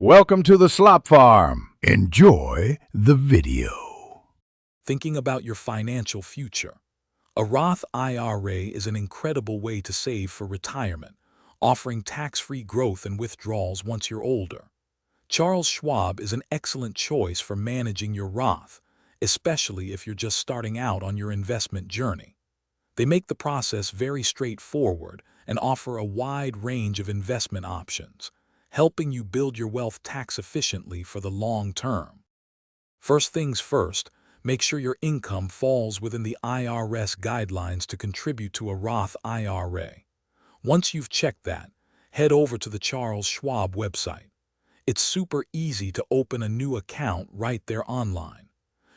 Welcome to the Slop Farm. Enjoy the video. Thinking about your financial future. A Roth IRA is an incredible way to save for retirement, offering tax-free growth and withdrawals once you're older. Charles Schwab is an excellent choice for managing your Roth, especially if you're just starting out on your investment journey. They make the process very straightforward and offer a wide range of investment options, helping you build your wealth tax efficiently for the long term. First things first, make sure your income falls within the IRS guidelines to contribute to a Roth IRA. Once you've checked that, head over to the Charles Schwab website. It's super easy to open a new account right there online.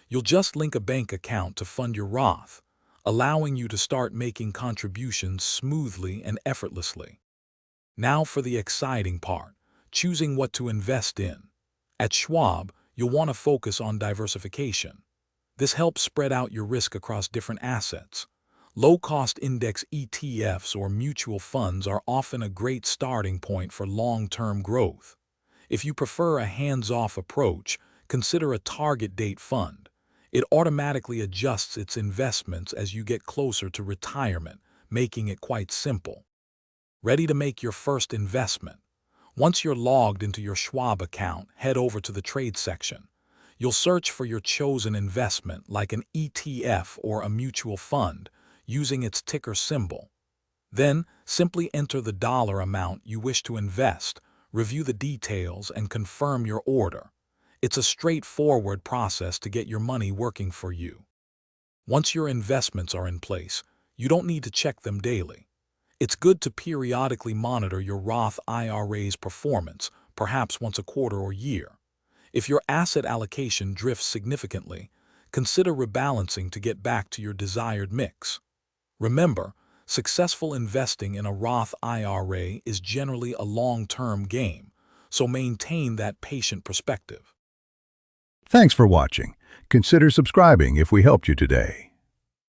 You'll just link a bank account to fund your Roth, allowing you to start making contributions smoothly and effortlessly. Now for the exciting part. Choosing what to invest in. At Schwab, you'll want to focus on diversification. This helps spread out your risk across different assets. Low-cost index ETFs or mutual funds are often a great starting point for long-term growth. If you prefer a hands-off approach, consider a target date fund. It automatically adjusts its investments as you get closer to retirement, making it quite simple. Ready to make your first investment? Once you're logged into your Schwab account, head over to the trade section. You'll search for your chosen investment like an ETF or a mutual fund using its ticker symbol. Then, simply enter the dollar amount you wish to invest, review the details, and confirm your order. It's a straightforward process to get your money working for you. Once your investments are in place, you don't need to check them daily. It's good to periodically monitor your Roth IRA's performance, perhaps once a quarter or year. If your asset allocation drifts significantly, consider rebalancing to get back to your desired mix. Remember, successful investing in a Roth IRA is generally a long-term game, so maintain that patient perspective. Thanks for watching. Consider subscribing if we helped you today.